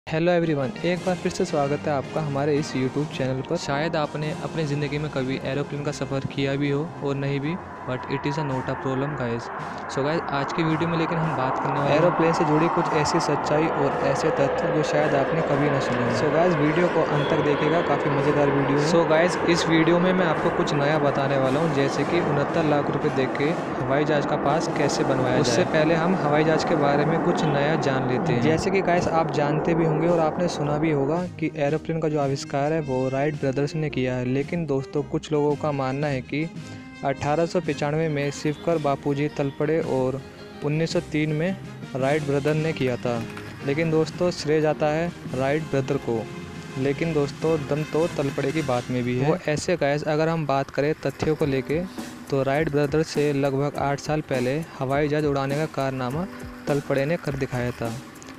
Hello everyone, एक बार फिर से स्वागत है आपका हमारे इस यूट्यूब चैनल पर। शायद आपने अपनी ज़िंदगी में कभी एरोप्लेन का सफ़र किया भी हो और नहीं भी, but it is a not a problem guys. So guys, आज की वीडियो में लेकिन हम बात करने वाले एरोप्लेन से जुड़ी कुछ ऐसी सच्चाई और ऐसे तथ्य जो शायद आपने कभी ना सुने। सो गाइस, वीडियो को अंत तक देखिएगा, काफ़ी मज़ेदार वीडियो है। सो गाइस, इस वीडियो में मैं आपको कुछ नया बताने वाला हूँ, जैसे कि 69 लाख रुपये दे के हवाई जहाज़ का पास कैसे बनवाया जाए। उससे पहले हम हवाई जहाज़ के बारे में कुछ नया जान लेते हैं। जैसे कि गाइस, आप जानते भी होंगे और आपने सुना भी होगा कि एरोप्लेन का जो आविष्कार है वो राइट ब्रदर्स ने किया है। लेकिन दोस्तों, कुछ लोगों का मानना है कि 1895 में शिवकर बापूजी तलपड़े और 1903 में राइट ब्रदर ने किया था। लेकिन दोस्तों, श्रेय जाता है राइट ब्रदर को। लेकिन दोस्तों, दम तो तलपड़े की बात में भी है। वो ऐसे गाइस, अगर हम बात करें तथ्यों को लेके, तो राइट ब्रदर से लगभग 8 साल पहले हवाई जहाज़ उड़ाने का कारनामा तलपड़े ने कर दिखाया था।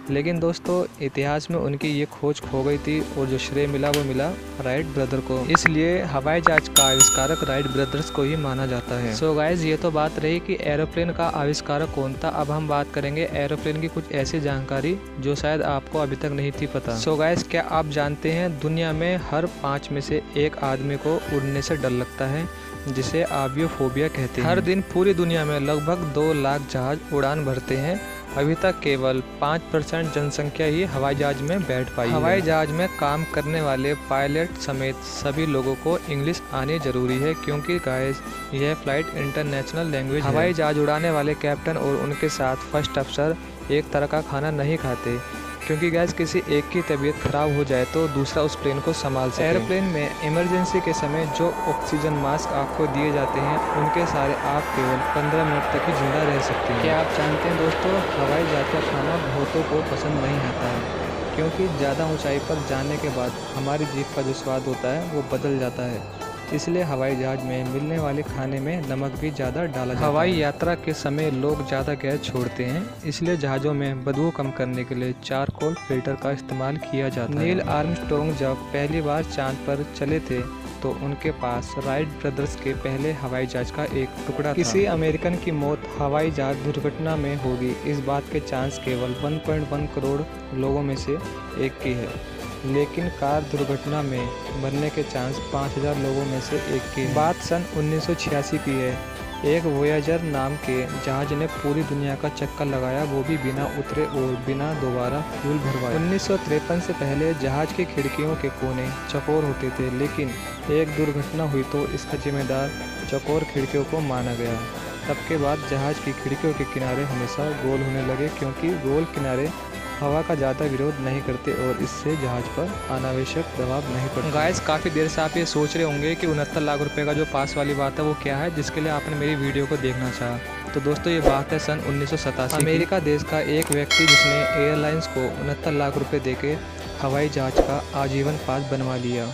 लेकिन दोस्तों, इतिहास में उनकी ये खोज खो गई थी और जो श्रेय मिला वो मिला राइट ब्रदर को। इसलिए हवाई जहाज का आविष्कारक राइट ब्रदर्स को ही माना जाता है। सो गाइज, ये तो बात रही कि एरोप्लेन का आविष्कारक कौन था। अब हम बात करेंगे एरोप्लेन की कुछ ऐसी जानकारी जो शायद आपको अभी तक नहीं थी पता। सो गाइज, क्या आप जानते हैं दुनिया में हर 5 में से एक आदमी को उड़ने से डर लगता है, जिसे आवियोफोबिया कहते हैं। हर दिन पूरी दुनिया में लगभग 2 लाख जहाज उड़ान भरते हैं। अभी तक केवल 5% जनसंख्या ही हवाई जहाज में बैठ पाई है। हवाई जहाज में काम करने वाले पायलट समेत सभी लोगों को इंग्लिश आनी जरूरी है, क्योंकि गाइस, यह फ्लाइट इंटरनेशनल लैंग्वेज है। हवाई जहाज उड़ाने वाले कैप्टन और उनके साथ फर्स्ट अफसर एक तरह का खाना नहीं खाते, क्योंकि गैस किसी एक की तबीयत खराब हो जाए तो दूसरा उस प्लेन को संभाल सके। एयरप्लेन में इमरजेंसी के समय जो ऑक्सीजन मास्क आपको दिए जाते हैं, उनके सहारे आप केवल 15 मिनट तक ही जिंदा रह सकते हैं। क्या आप जानते हैं दोस्तों, हवाई जहाज का खाना बहुतों को पसंद नहीं आता है, क्योंकि ज़्यादा ऊंचाई पर जाने के बाद हमारी जीभ का जो स्वाद होता है वो बदल जाता है। इसलिए हवाई जहाज में मिलने वाले खाने में नमक भी ज़्यादा डाला जाता है। हवाई यात्रा के समय लोग ज़्यादा गैस छोड़ते हैं, इसलिए जहाज़ों में बदबू कम करने के लिए चारकोल फिल्टर का इस्तेमाल किया जाता है। नील आर्मस्ट्रॉन्ग जब पहली बार चांद पर चले थे तो उनके पास राइट ब्रदर्स के पहले हवाई जहाज का एक टुकड़ा था। किसी अमेरिकन की मौत हवाई जहाज दुर्घटना में होगी, इस बात के चांस केवल 1.1 करोड़ लोगों में से एक की है। लेकिन कार दुर्घटना में मरने के चांस 5000 लोगों में से एक की है। बात सन 1986 की है। एक वोयाजर नाम के जहाज ने पूरी दुनिया का चक्कर लगाया, वो भी बिना उतरे और बिना दोबारा फ्यूल भरवाए। 1953 से पहले जहाज की खिड़कियों के कोने चौकोर होते थे, लेकिन एक दुर्घटना हुई तो इसका जिम्मेदार चौकोर खिड़कियों को माना गया। तब के बाद जहाज की खिड़कियों के किनारे हमेशा गोल होने लगे, क्योंकि गोल किनारे हवा का ज़्यादा विरोध नहीं करते और इससे जहाज पर अनावश्यक दबाव नहीं पड़ता। गाइस, काफ़ी देर से आप ये सोच रहे होंगे कि 69 लाख रुपए का जो पास वाली बात है वो क्या है, जिसके लिए आपने मेरी वीडियो को देखना चाहा। तो दोस्तों, ये बात है सन 1987। अमेरिका देश का एक व्यक्ति जिसने एयरलाइंस को 69 लाख रुपये दे के हवाई जहाज का आजीवन पास बनवा लिया,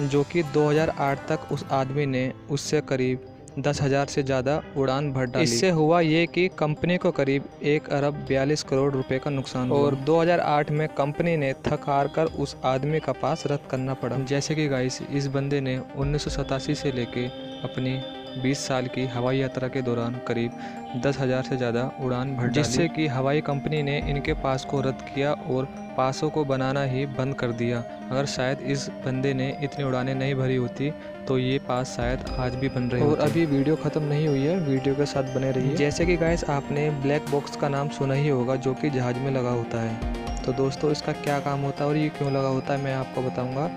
जो कि 2008 तक उस आदमी ने उससे करीब 10,000 से ज़्यादा उड़ान भर डाली। इससे हुआ ये कि कंपनी को करीब 1 अरब 42 करोड़ रुपए का नुकसान हुआ और 2008 में कंपनी ने थक हार कर उस आदमी का पास रद्द करना पड़ा। जैसे कि गाइस, इस बंदे ने 1987 से लेके अपनी 20 साल की हवाई यात्रा के दौरान करीब 10,000 से ज़्यादा उड़ान भर डाली, जिससे कि हवाई कंपनी ने इनके पास को रद्द किया और पासों को बनाना ही बंद कर दिया। अगर शायद इस बंदे ने इतनी उड़ानें नहीं भरी होती तो ये पास शायद आज भी बन रहे होते। और अभी वीडियो ख़त्म नहीं हुई है, वीडियो के साथ बने रहिए। जैसे कि गाइस, आपने ब्लैक बॉक्स का नाम सुना ही होगा, जो कि जहाज में लगा होता है। तो दोस्तों, इसका क्या काम होता है और ये क्यों लगा होता है, मैं आपको बताऊंगा।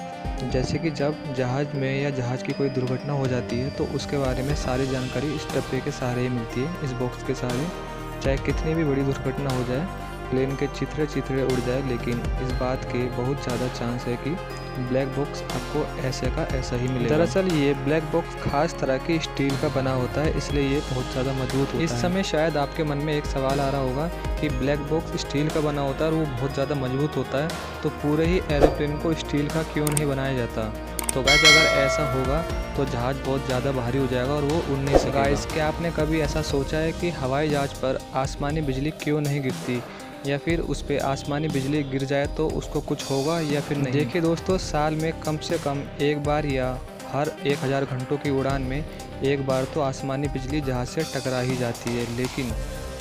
जैसे कि जब जहाज में या जहाज की कोई दुर्घटना हो जाती है तो उसके बारे में सारी जानकारी इस डब्बे के सहारे ही मिलती है, इस बॉक्स के सहारे। चाहे कितनी भी बड़ी दुर्घटना हो जाए, प्लेन के चिथड़े उड़ जाए, लेकिन इस बात के बहुत ज़्यादा चांस है कि ब्लैक बॉक्स आपको ऐसे का ऐसा ही मिलेगा। दरअसल ये ब्लैक बॉक्स खास तरह की स्टील का बना होता है, इसलिए ये बहुत ज़्यादा मजबूत होता है। इस समय शायद आपके मन में एक सवाल आ रहा होगा कि ब्लैक बॉक्स स्टील का बना होता है और वो बहुत ज़्यादा मजबूत होता है, तो पूरे ही एरोप्लेन को स्टील का क्यों नहीं बनाया जाता। तो गाइस, अगर ऐसा होगा तो जहाज़ बहुत ज़्यादा भारी हो जाएगा और वो उड़ नहीं सकेगा। गाइस, क्या आपने कभी ऐसा सोचा है कि हवाई जहाज़ पर आसमानी बिजली क्यों नहीं गिरती, या फिर उस पर आसमानी बिजली गिर जाए तो उसको कुछ होगा या फिर नहीं? देखिए दोस्तों, साल में कम से कम एक बार या हर 1000 घंटों की उड़ान में एक बार तो आसमानी बिजली जहाज़ से टकरा ही जाती है। लेकिन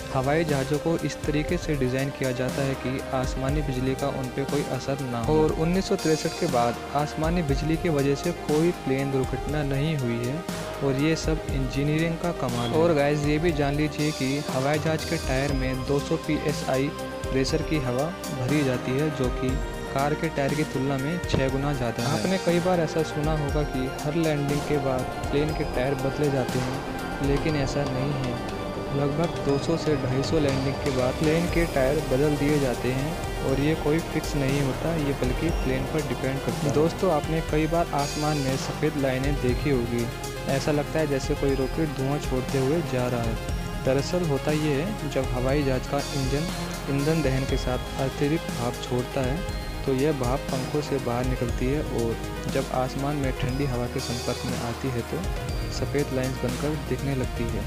हवाई जहाज़ों को इस तरीके से डिज़ाइन किया जाता है कि आसमानी बिजली का उन पर कोई असर ना हो। और 1963 के बाद आसमानी बिजली की वजह से कोई प्लेन दुर्घटना नहीं हुई है और ये सब इंजीनियरिंग का कमाल है। और गाइस ये भी जान लीजिए कि हवाई जहाज़ के टायर में 200 psi प्रेशर की हवा भरी जाती है, जो कि कार के टायर की तुलना में 6 गुना ज़्यादा है। आपने कई बार ऐसा सुना होगा कि हर लैंडिंग के बाद प्लेन के टायर बदले जाते हैं, लेकिन ऐसा नहीं है। लगभग 200 से 250 लैंडिंग के बाद प्लेन के टायर बदल दिए जाते हैं और ये कोई फिक्स नहीं होता, ये बल्कि प्लेन पर डिपेंड करता है। दोस्तों, आपने कई बार आसमान में सफ़ेद लाइनें देखी होगी। ऐसा लगता है जैसे कोई रॉकेट धुआं छोड़ते हुए जा रहा है। दरअसल होता ये है, जब हवाई जहाज़ का इंजन ईंधन दहन के साथ अतिरिक्त भाप छोड़ता है तो यह भाप पंखों से बाहर निकलती है और जब आसमान में ठंडी हवा के संपर्क में आती है तो सफ़ेद लाइंस बनकर दिखने लगती है।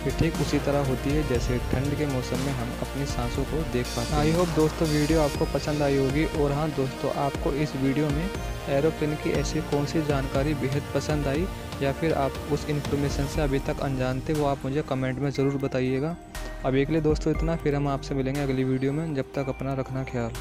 ये ठीक उसी तरह होती है जैसे ठंड के मौसम में हम अपनी सांसों को देख पाते हैं। आई होप दोस्तों वीडियो आपको पसंद आई होगी। और हाँ दोस्तों, आपको इस वीडियो में एरोप्लेन की ऐसी कौन सी जानकारी बेहद पसंद आई या फिर आप उस इन्फॉर्मेशन से अभी तक अनजान थे, वो आप मुझे कमेंट में ज़रूर बताइएगा। अभी के लिए दोस्तों इतना, फिर हम आपसे मिलेंगे अगली वीडियो में। जब तक अपना रखना ख्याल।